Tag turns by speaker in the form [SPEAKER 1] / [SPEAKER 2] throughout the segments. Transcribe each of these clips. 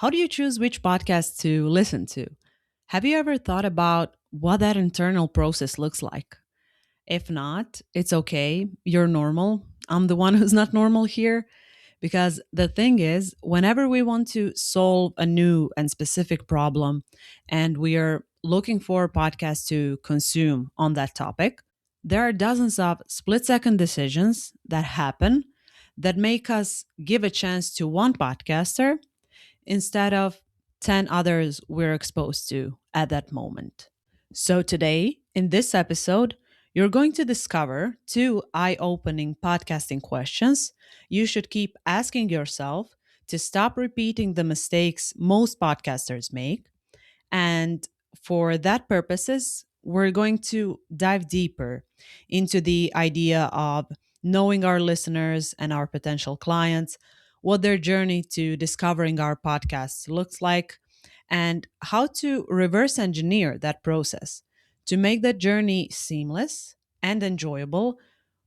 [SPEAKER 1] How do you choose which podcast to listen to? Have you ever thought about what that internal process looks like? If not, it's okay. You're normal. I'm the one who's not normal here. Because the thing is, whenever we want to solve a new and specific problem and we are looking for podcasts to consume on that topic, there are dozens of split second decisions that happen that make us give a chance to one podcaster instead of 10 others we're exposed to at that moment. So, today, in this episode, you're going to discover two eye opening podcasting questions you should keep asking yourself to stop repeating the mistakes most podcasters make. And for that purposes, we're going to dive deeper into the idea of knowing our listeners and our potential clients, what their journey to discovering our podcasts looks like, and how to reverse engineer that process to make that journey seamless and enjoyable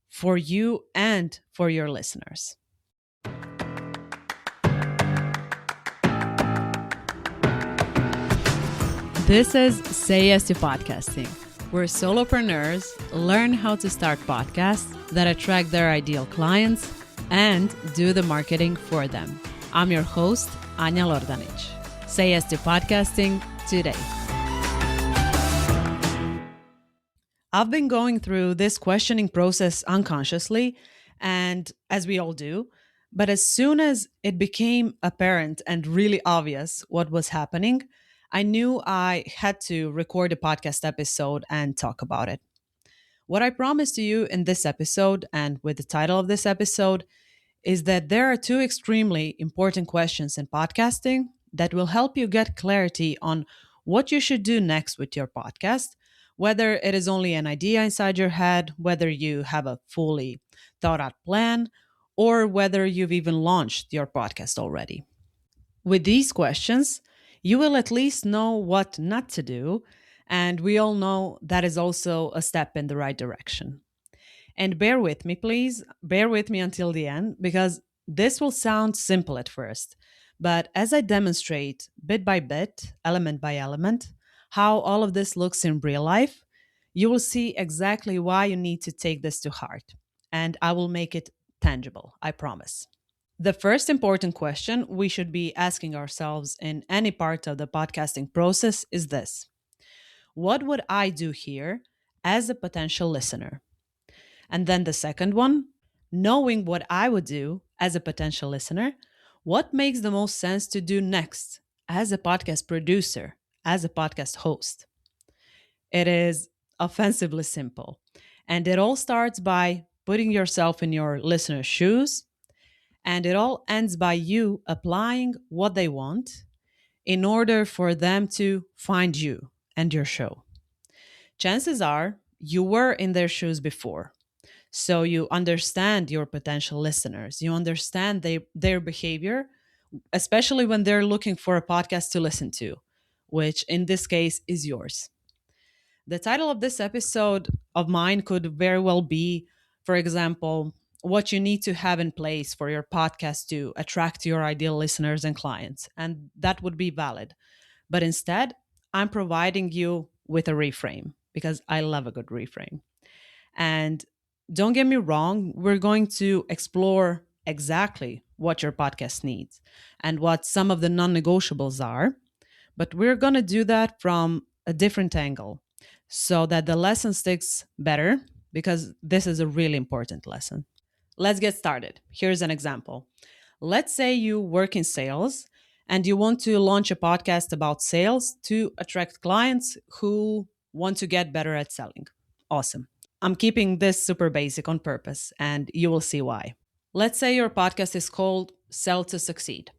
[SPEAKER 1] for you and for your listeners. This is Say Yes to Podcasting, where solopreneurs learn how to start podcasts that attract their ideal clients and do the marketing for them. I'm your host, Anja Lordanic. Say Yes to Podcasting today. I've been going through this questioning process unconsciously, and as we all do, but as soon as it became apparent and really obvious what was happening, I knew I had to record a podcast episode and talk about it. What I promised to you in this episode and with the title of this episode is that there are two extremely important questions in podcasting that will help you get clarity on what you should do next with your podcast, whether it is only an idea inside your head, whether you have a fully thought out plan, or whether you've even launched your podcast already. With these questions, you will at least know what not to do, and we all know that is also a step in the right direction. And bear with me, please. Bear with me until the end because this will sound simple at first. But as I demonstrate bit by bit, element by element, how all of this looks in real life, you will see exactly why you need to take this to heart. And I will make it tangible, I promise. The first important question we should be asking ourselves in any part of the podcasting process is this: what would I do here as a potential listener? And then the second one, knowing what I would do as a potential listener, what makes the most sense to do next as a podcast producer, as a podcast host? It is offensively simple. And it all starts by putting yourself in your listener's shoes. And it all ends by you applying what they want in order for them to find you and your show. Chances are you were in their shoes before. So you understand your potential listeners. You understand their behavior, especially when they're looking for a podcast to listen to, which in this case is yours. The title of this episode of mine could very well be, for example, what you need to have in place for your podcast to attract your ideal listeners and clients. And that would be valid. But instead, I'm providing you with a reframe because I love a good reframe. And don't get me wrong, we're going to explore exactly what your podcast needs and what some of the non negotiables are. But we're going to do that from a different angle so that the lesson sticks better because this is a really important lesson. Let's get started. Here's an example. Let's say you work in sales and you want to launch a podcast about sales to attract clients who want to get better at selling. Awesome. I'm keeping this super basic on purpose, and you will see why. Let's say your podcast is called Sell to Succeed.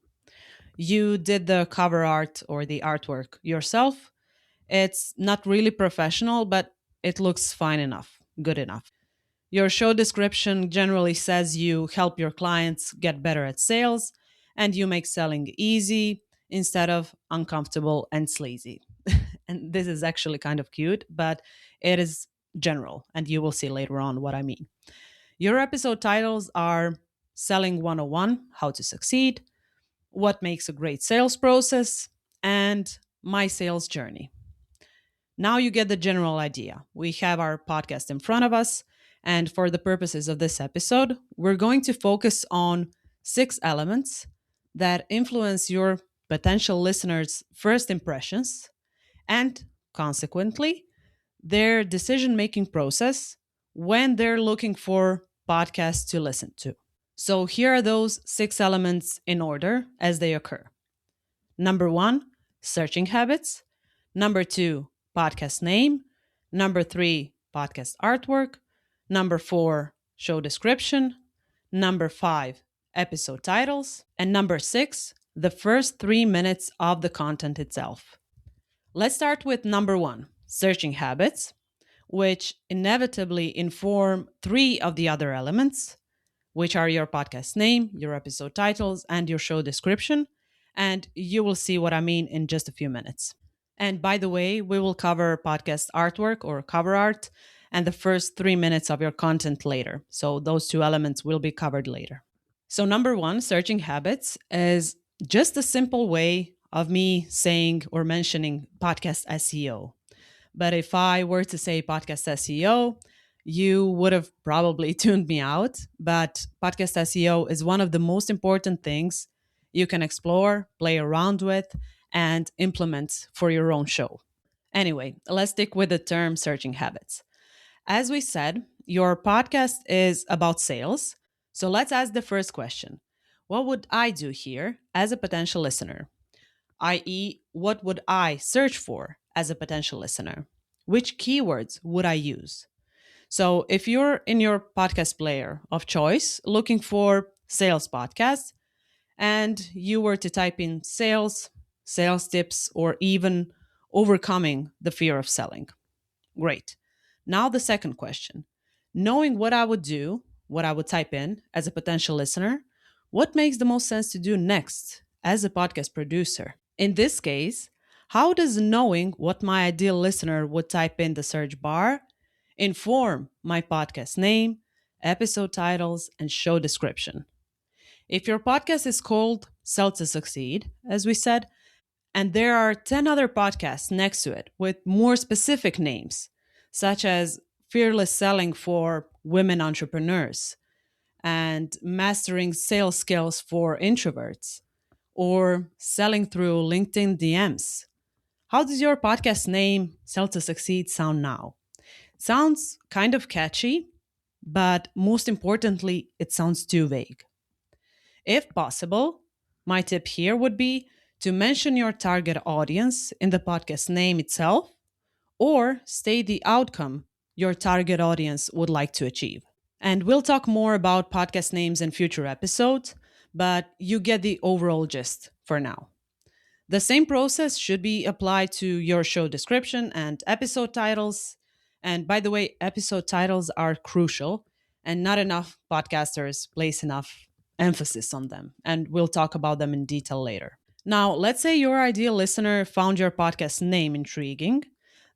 [SPEAKER 1] You did the cover art or the artwork yourself. It's not really professional, but it looks fine enough, good enough. Your show description generally says you help your clients get better at sales and you make selling easy instead of uncomfortable and sleazy. And this is actually kind of cute, but it is general, and you will see later on what I mean. Your episode titles are Selling 101, How to Succeed, what makes a great sales process, and my sales journey. Now you get the general idea. We have our podcast in front of us, and for the purposes of this episode, we're going to focus on 6 elements that influence your potential listeners' first impressions and, consequently, their decision making process when they're looking for podcasts to listen to. So here are those 6 elements in order as they occur. Number 1, searching habits. Number 2, podcast name. Number 3, podcast artwork. Number 4, show description. Number 5, episode titles. And number 6, the first 3 minutes of the content itself. Let's start with number 1, searching habits, which inevitably inform 3 of the other elements, which are your podcast name, your episode titles, and your show description. And you will see what I mean in just a few minutes. And by the way, we will cover podcast artwork or cover art and the first 3 minutes of your content later. So those 2 elements will be covered later. So, number 1, searching habits, is just a simple way of me saying or mentioning podcast SEO. But if I were to say podcast SEO, you would have probably tuned me out. But podcast SEO is one of the most important things you can explore, play around with, and implement for your own show. Anyway, let's stick with the term searching habits. As we said, your podcast is about sales. So let's ask the first question. What would I do here as a potential listener? I.e., what would I search for as a potential listener? Which keywords would I use? So, if you're in your podcast player of choice looking for sales podcasts, and you were to type in sales, sales tips, or even overcoming the fear of selling, great. Now, the second question. Knowing what I would do, what I would type in as a potential listener, what makes the most sense to do next as a podcast producer? In this case, how does knowing what my ideal listener would type in the search bar inform my podcast name, episode titles, and show description? If your podcast is called Sell to Succeed, as we said, and there are 10 other podcasts next to it with more specific names, such as Fearless Selling for Women Entrepreneurs and Mastering Sales Skills for Introverts, or Selling Through LinkedIn DMs. How does your podcast name, Sell to Succeed, sound now? Sounds kind of catchy, but most importantly, it sounds too vague. If possible, my tip here would be to mention your target audience in the podcast name itself or state the outcome your target audience would like to achieve. And we'll talk more about podcast names in future episodes, but you get the overall gist for now. The same process should be applied to your show description and episode titles. And by the way, episode titles are crucial, and not enough podcasters place enough emphasis on them. And we'll talk about them in detail later. Now, let's say your ideal listener found your podcast name intriguing.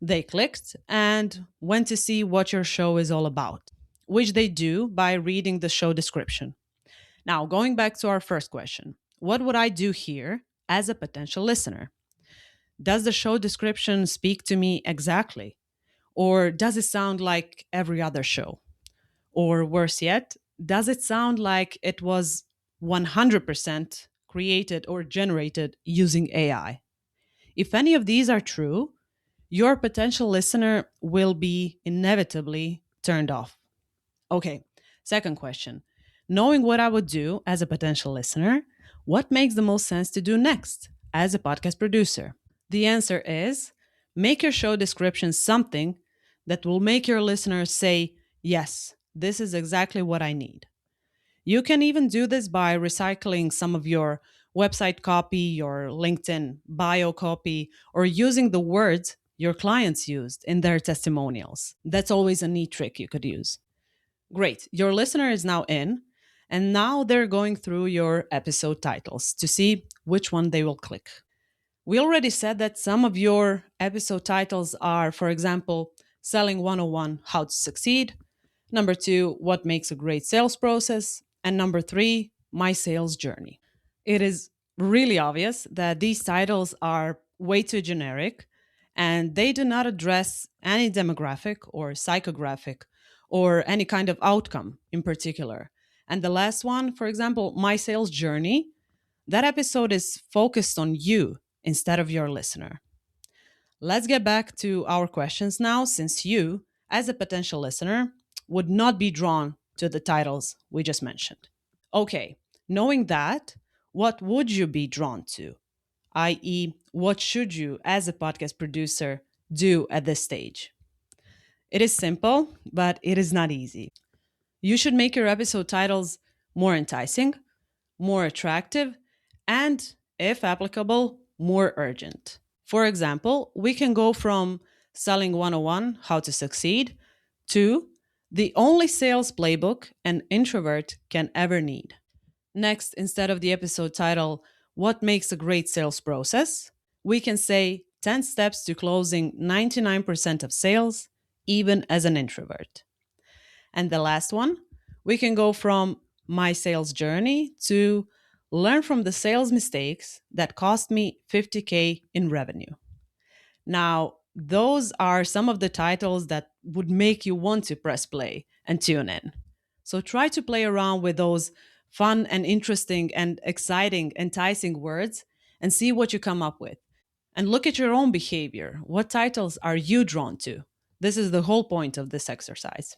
[SPEAKER 1] They clicked and went to see what your show is all about, which they do by reading the show description. Now, going back to our first question, what would I do here as a potential listener? Does the show description speak to me exactly? Or does it sound like every other show? Or worse yet, does it sound like it was 100% created or generated using AI? If any of these are true, your potential listener will be inevitably turned off. Okay, second question. Knowing what I would do as a potential listener, what makes the most sense to do next as a podcast producer? The answer is make your show description something that will make your listeners say, yes, this is exactly what I need. You can even do this by recycling some of your website copy, your LinkedIn bio copy, or using the words your clients used in their testimonials. That's always a neat trick you could use. Great, your listener is now in, and now they're going through your episode titles to see which one they will click. We already said that some of your episode titles are, for example, Selling 101 How to Succeed, number 2, What Makes a Great Sales Process, and number 3, My Sales Journey. It is really obvious that these titles are way too generic and they do not address any demographic or psychographic or any kind of outcome in particular. And the last one, for example, My Sales Journey, that episode is focused on you instead of your listener. Let's get back to our questions now, since you, as a potential listener, would not be drawn to the titles we just mentioned. Okay, knowing that, what would you be drawn to? I.e., what should you, as a podcast producer, do at this stage? It is simple, but it is not easy. You should make your episode titles more enticing, more attractive, and, if applicable, more urgent. For example, we can go from Selling 101 How to Succeed to The Only Sales Playbook an Introvert Can Ever Need. Next, instead of the episode title, What Makes a Great Sales Process, we can say 10 Steps to Closing 99% of Sales, even as an introvert. And the last one, we can go from My Sales Journey to Learn from the Sales Mistakes That Cost Me 50K in Revenue. Now, those are some of the titles that would make you want to press play and tune in. So try to play around with those fun and interesting and exciting, enticing words and see what you come up with. And look at your own behavior. What titles are you drawn to? This is the whole point of this exercise.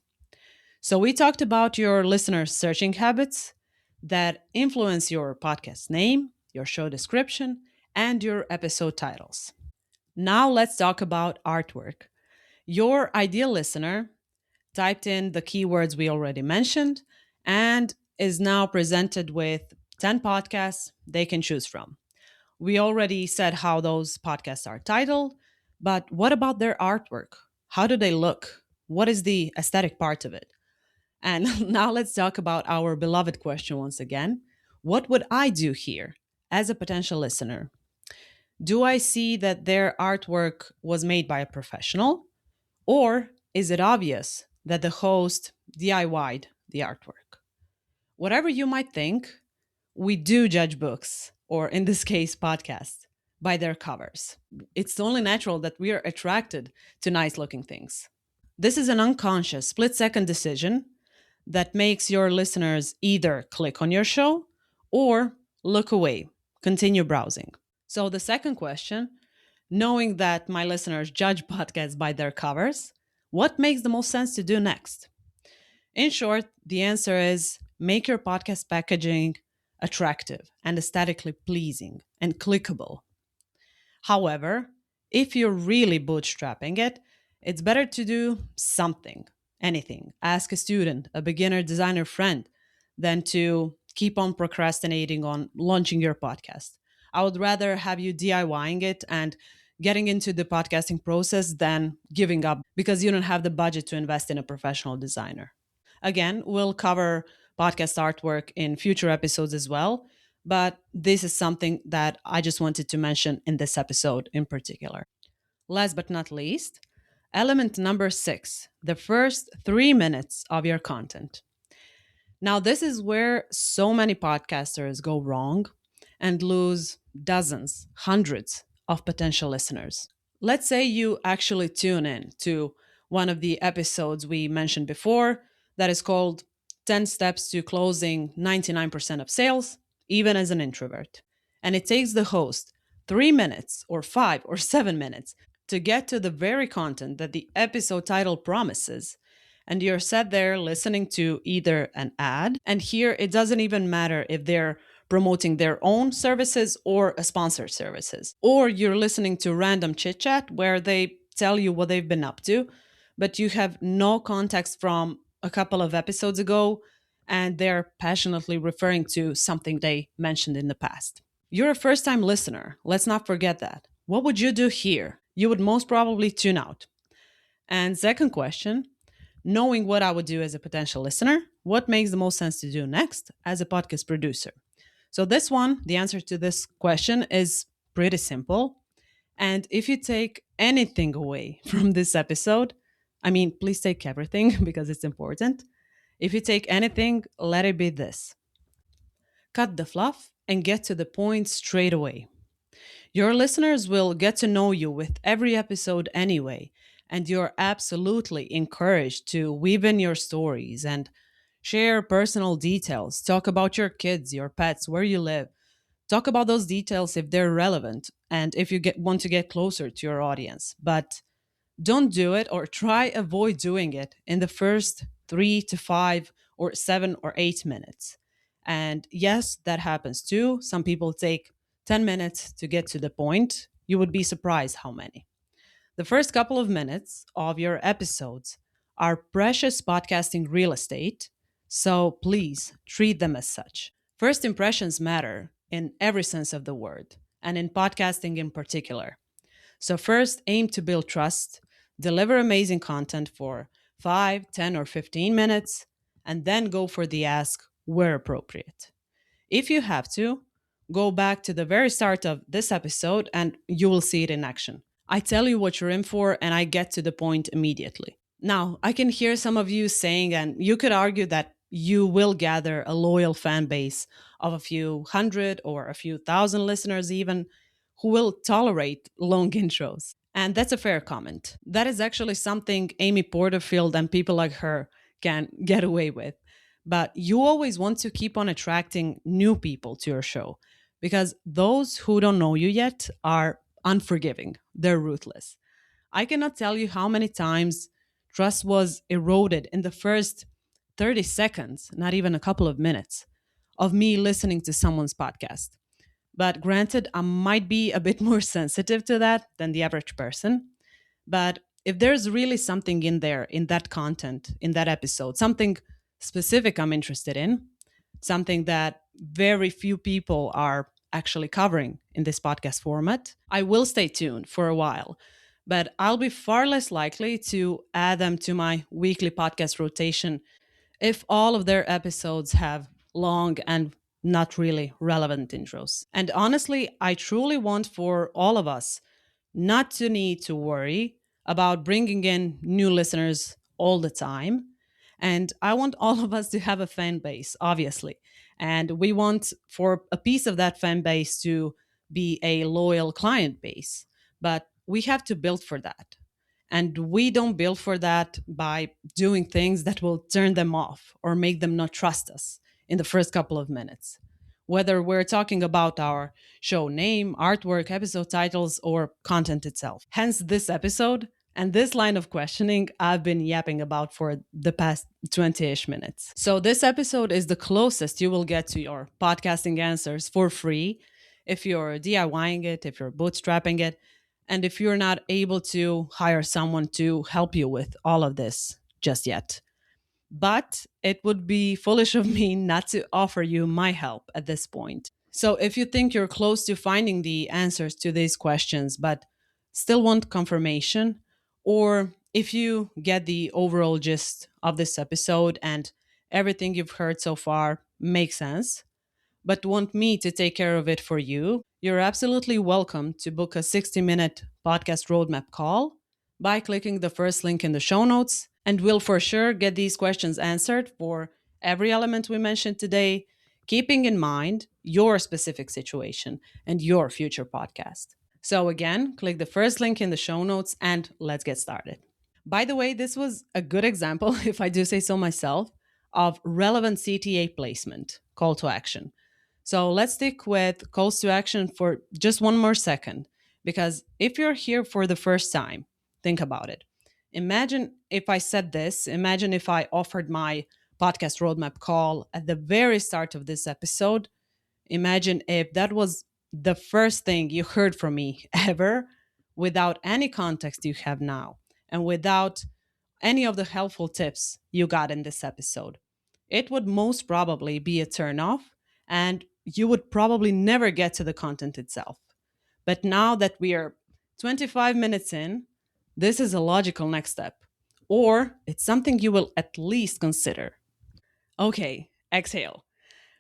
[SPEAKER 1] So, we talked about your listener searching habits that influence your podcast name, your show description, and your episode titles. Now let's talk about artwork. Your ideal listener typed in the keywords we already mentioned and is now presented with 10 podcasts they can choose from. We already said how those podcasts are titled, but what about their artwork? How do they look? What is the aesthetic part of it? And now let's talk about our beloved question once again. What would I do here as a potential listener? Do I see that their artwork was made by a professional? Or is it obvious that the host DIY'd the artwork? Whatever you might think, we do judge books, or in this case, podcasts, by their covers. It's only natural that we are attracted to nice looking things. This is an unconscious split second decision that makes your listeners either click on your show or look away, continue browsing. So, the second question, knowing that my listeners judge podcasts by their covers, what makes the most sense to do next? In short, the answer is make your podcast packaging attractive and aesthetically pleasing and clickable. However, if you're really bootstrapping it, it's better to do something, anything. Ask a student, a beginner designer friend, than to keep on procrastinating on launching your podcast. I would rather have you DIYing it and getting into the podcasting process than giving up because you don't have the budget to invest in a professional designer. Again, we'll cover podcast artwork in future episodes as well, but this is something that I just wanted to mention in this episode in particular. Last but not least, element number 6, the first 3 minutes of your content. Now, this is where so many podcasters go wrong and lose dozens, hundreds of potential listeners. Let's say you actually tune in to one of the episodes we mentioned before that is called 10 Steps to Closing 99% of Sales, even as an introvert. And it takes the host 3 minutes or 5 or 7 minutes to get to the very content that the episode title promises. And you're sat there listening to either an ad, and here it doesn't even matter if they're promoting their own services or a sponsored services, or you're listening to random chit chat where they tell you what they've been up to, but you have no context from a couple of episodes ago, and they're passionately referring to something they mentioned in the past. You're a first time listener. Let's not forget that. What would you do here? You would most probably tune out. And second question, knowing what I would do as a potential listener, what makes the most sense to do next as a podcast producer? So, this one, the answer to this question is pretty simple. And if you take anything away from this episode, I mean, please take everything because it's important. If you take anything, let it be this: cut the fluff and get to the point straight away. Your listeners will get to know you with every episode anyway, and you're absolutely encouraged to weave in your stories and share personal details. Talk about your kids, your pets, where you live. Talk about those details if they're relevant and if you want to get closer to your audience. But don't do it or try avoid doing it in the first 3 to 5 or 7 or 8 minutes. And yes, that happens too. Some people take 10 minutes to get to the point. You would be surprised how many. The first couple of minutes of your episodes are precious podcasting real estate, so please treat them as such. First impressions matter in every sense of the word, and in podcasting in particular. So, first, aim to build trust, deliver amazing content for 5, 10, or 15 minutes, and then go for the ask where appropriate. If you have to, go back to the very start of this episode and you will see it in action. I tell you what you're in for and I get to the point immediately. Now, I can hear some of you saying, and you could argue that you will gather a loyal fan base of a few hundred or a few thousand listeners, even who will tolerate long intros. And that's a fair comment. That is actually something Amy Porterfield and people like her can get away with. But you always want to keep on attracting new people to your show because those who don't know you yet are unforgiving, they're ruthless. I cannot tell you how many times trust was eroded in the first 30 seconds, not even a couple of minutes, of me listening to someone's podcast. But granted, I might be a bit more sensitive to that than the average person. But if there's really something in there, in that content, in that episode, something specific I'm interested in, something that very few people are actually covering in this podcast format, I will stay tuned for a while. But I'll be far less likely to add them to my weekly podcast rotation if all of their episodes have long and not really relevant intros. And honestly, I truly want for all of us not to need to worry about bringing in new listeners all the time. And I want all of us to have a fan base, obviously. And we want for a piece of that fan base to be a loyal client base. But we have to build for that. And we don't build for that by doing things that will turn them off or make them not trust us in the first couple of minutes. Whether we're talking about our show name, artwork, episode titles, or content itself. Hence, this episode and this line of questioning I've been yapping about for the past 20 ish minutes. So, this episode is the closest you will get to your podcasting answers for free if you're DIYing it, if you're bootstrapping it, and if you're not able to hire someone to help you with all of this just yet. But it would be foolish of me not to offer you my help at this point. So if you think you're close to finding the answers to these questions, but still want confirmation, or if you get the overall gist of this episode and everything you've heard so far makes sense, but want me to take care of it for you, you're absolutely welcome to book a 60-minute podcast roadmap call by clicking the first link in the show notes. And we'll for sure get these questions answered for every element we mentioned today, keeping in mind your specific situation and your future podcast. So, again, click the first link in the show notes and let's get started. By the way, this was a good example, if I do say so myself, of relevant CTA placement, call to action. So let's stick with calls to action for just one more second, because if you're here for the first time, think about it. Imagine if I said this, imagine if I offered my podcast roadmap call at the very start of this episode. Imagine if that was the first thing you heard from me ever without any context you have now and without any of the helpful tips you got in this episode. It would most probably be a turnoff and you would probably never get to the content itself. But now that we are 25 minutes in, this is a logical next step, or it's something you will at least consider. Okay, exhale.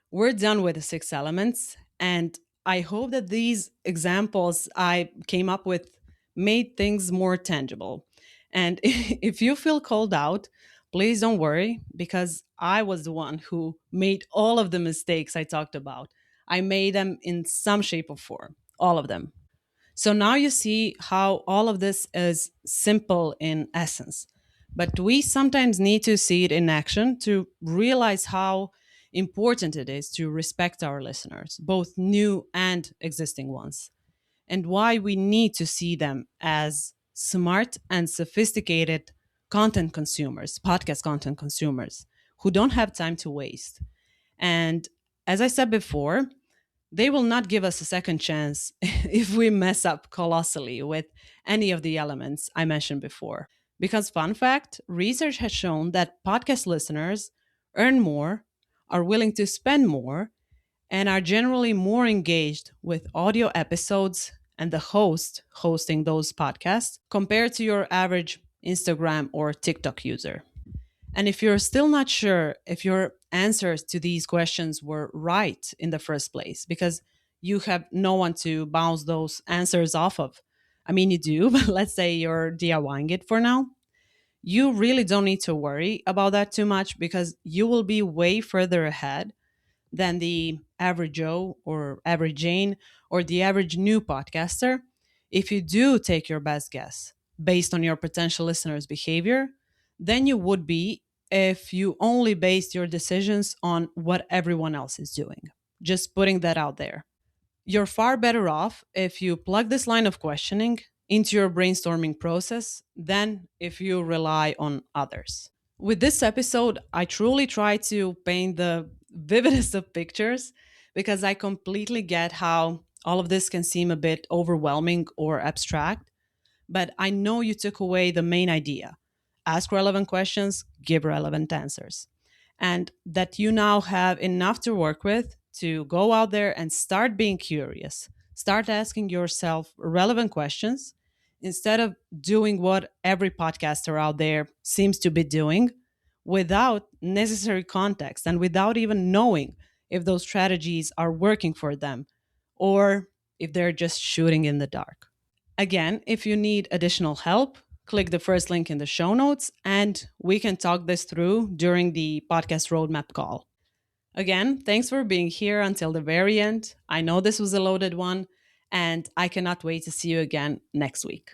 [SPEAKER 1] We're done with the 6 elements, and I hope that these examples I came up with made things more tangible. And if you feel called out, please don't worry, because I was the one who made all of the mistakes I talked about. I made them in some shape or form, all of them. So now you see how all of this is simple in essence. But we sometimes need to see it in action to realize how important it is to respect our listeners, both new and existing ones, and why we need to see them as smart and sophisticated content consumers, podcast content consumers, who don't have time to waste. And as I said before, they will not give us a second chance if we mess up colossally with any of the elements I mentioned before. Because, fun fact, research has shown that podcast listeners earn more, are willing to spend more, and are generally more engaged with audio episodes and the host hosting those podcasts compared to your average Instagram or TikTok user. And if you're still not sure if your answers to these questions were right in the first place, because you have no one to bounce those answers off of, I mean, you do, but let's say you're DIYing it for now, you really don't need to worry about that too much because you will be way further ahead than the average Joe or average Jane or the average new podcaster if you do take your best guess based on your potential listeners' behavior than you would be if you only based your decisions on what everyone else is doing. Just putting that out there. You're far better off if you plug this line of questioning into your brainstorming process than if you rely on others. With this episode, I truly try to paint the vividest of pictures because I completely get how all of this can seem a bit overwhelming or abstract, but I know you took away the main idea. Ask relevant questions, give relevant answers. And that you now have enough to work with to go out there and start being curious. Start asking yourself relevant questions instead of doing what every podcaster out there seems to be doing without necessary context and without even knowing if those strategies are working for them or if they're just shooting in the dark. Again, if you need additional help, click the first link in the show notes and we can talk this through during the podcast roadmap call. Again, thanks for being here until the very end. I know this was a loaded one, and I cannot wait to see you again next week.